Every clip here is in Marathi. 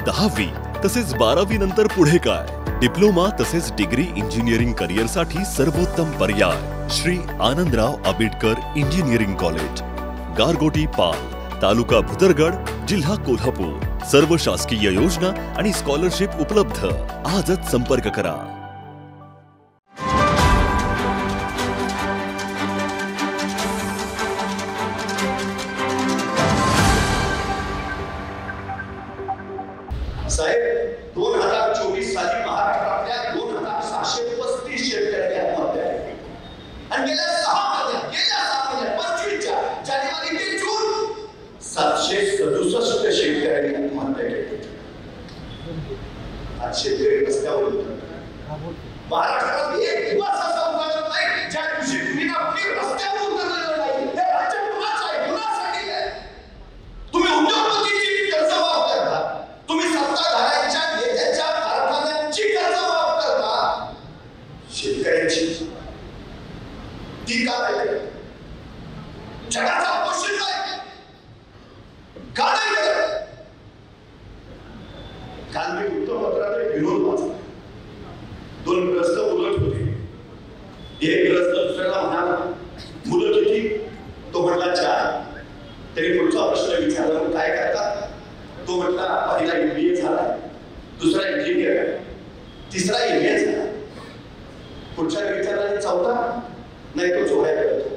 10वी तसेच 12वी नंतर पुढे काय? डिप्लोमा तसेच डिग्री इंजिनिअरिंग करिअरसाठी सर्वोत्तम पर्याय श्री आनंदराव आबिटकर इंजिनिअरिंग कॉलेज, गारगोटी पाल, तालुका भुदरगड, जिल्हा कोल्हापूर। सर्व शासकीय योजना आणि स्कॉलरशिप उपलब्ध। आजच संपर्क करा। साहेब 2024 साली महाराष्ट्रातल्या 2635 शेतकऱ्यांनी आत्महत्या केली आणि गेल्या 6 महिन्यात 25च्या जानेवारी ते जून 767 शेतकऱ्यांनी आत्महत्या केली। आज शेतकरी रस्त्यावर महाराष्ट्रात एक दिवस असा उजाडत नाही ज्या दिवशी तुम्ही रस्त्यावर उतरलेलं नाही। हे राज्य कुणाचं आहे? कुणासाठी आहे? तुम्ही उद्योगपतीची कर्ज माफ करता, तुम्ही सत्ताधाऱ्यांच्या नेत्यांच्या कारखान्यांची कर्ज माफ करता, शेतकऱ्यांची ती का नाही? जगाचा क्वेश्चन काय? का नाही करत? काल मी वृत्तपत्रात एक विनोद वाचला। 2 ग्रस्त उलट होते। एक ग्रस्त दुसऱ्याला म्हणाला, मुलं किती? तो म्हटला 4। तरी पुढचा प्रश्न विचारला, काय करतात? तो म्हटला पहिला MBA झाला, दुसरा इंजिनियर आहे, तिसरा MA झाला। पुढच्या विचारला चौथा? नाही, तो चोऱ्या करतो।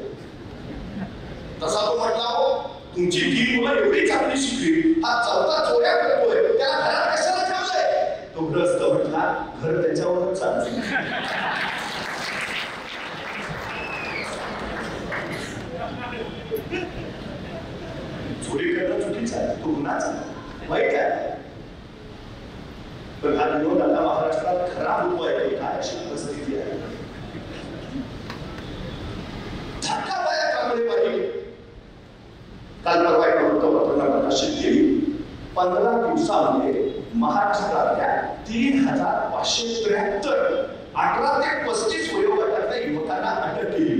तसा तो म्हटला, हो तुमची 3 मुलं एवढी चांगली शिकली, हा चौथा चोऱ्या करतोय, त्याला घरात कशाला ठेवलंय? तो ग्रस्त म्हटला, घर त्याच्यावरच चालतं। चोरी करणं चुकीचं आहे, तो गुन्हाच आहे, वाईट आहे। पण हा विनोद आता महाराष्ट्रात खरा उपाय काय अशी परिस्थिती आहे। धक्कादायक आकडेवारी काल परवा एका वृत्तपत्रानं प्रकाशित केली। 15 दिवसांमध्ये महाराष्ट्रातल्या 3573 18 ते 35 वयोगटातल्या युवकांना अटक केली।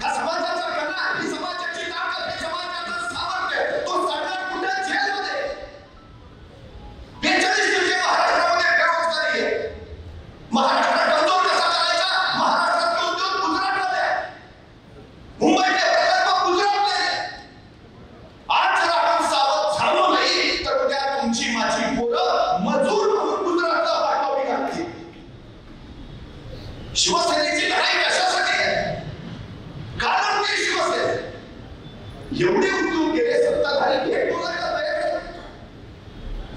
हा समाजाचा कणा, ही समाजाची ताकद, हे समाजाचं सामर्थ्य, तो सगळं कुठे जेलमध्ये। 42% महाराष्ट्रामध्ये बेरोजगारी आहे। महाराष्ट्र कंट्रोल कसा करायचा? महाराष्ट्रातले उद्योग गुजरातमध्ये, मुंबईतले प्रकल्प गुजरातमध्ये। आज जर आपण सावध झालो नाही तर उद्या तुमची माझी पोरं मजूर म्हणून गुजरातला पाठवावी लागतील। शिवसेनेची लढाई कशासाठी आहे? कारण ते शिवसेना एवढे उद्योग गेले, सत्ताधारी एक बोलायला तयार नाही।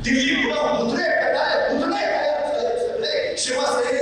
दिल्ली पुढे उतरे काय सगळे शिवसेने